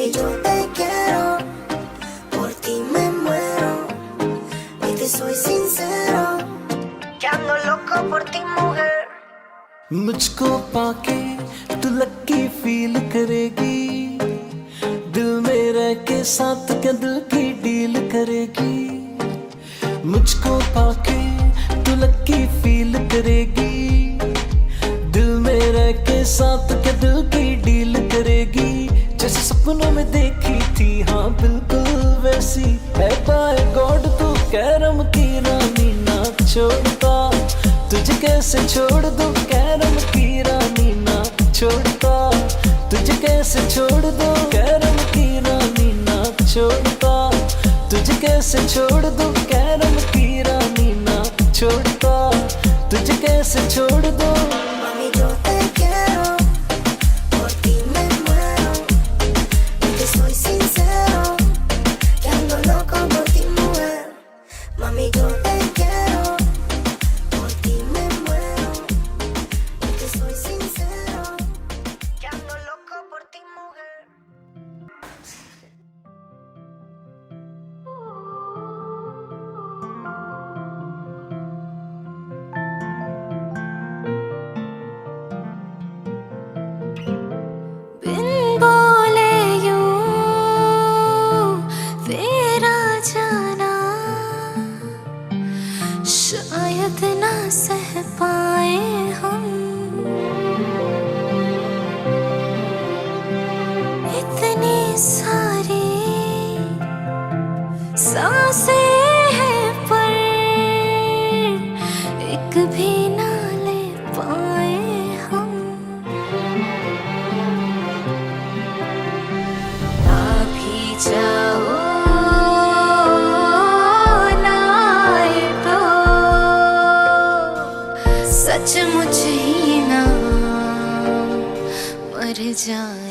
Mami, yo te quiero, por ti me muero, y te soy sincero, que ando loco por ti, mujer. मुझको पाके तू lucky feel करेगी, दिल में रह के साथ क्या दिल की डील करेगी। मुझको पाके तू लकी फील करेगी, दिल में रह के साथ क्या दिल की डील करेगी। जैसे सपनों में देखी थी हाँ बिल्कुल वैसी है, बाय गॉड तू कैरम की रानी ना छोड़ता, तुझे कैसे छोड़ दूं कैरम की रानी ना छोड़ता, तुझे कैसे छोड़ दूं कैरम की रानी ना छोड़ता, तुझे कैसे छोड़ दूं कैरम की रानी ना छोड़ता, तुझे कैसे छोड़ दूं। Mami, yo te quiero, por ti me muero, y te soy sincero, que ando loco por ti, mujer. Mami, yo te quiero, por ti me muero, y te soy sincero, que ando loco por ti, mujer. बिन बोले यूं तेरा जाना शायद ना सह पाए हम, इतनी सारी सांसें हैं पर एक भी ना ले पाए हम। ना भी जाओ ना आए तो सचमुच ही ना मर जाए।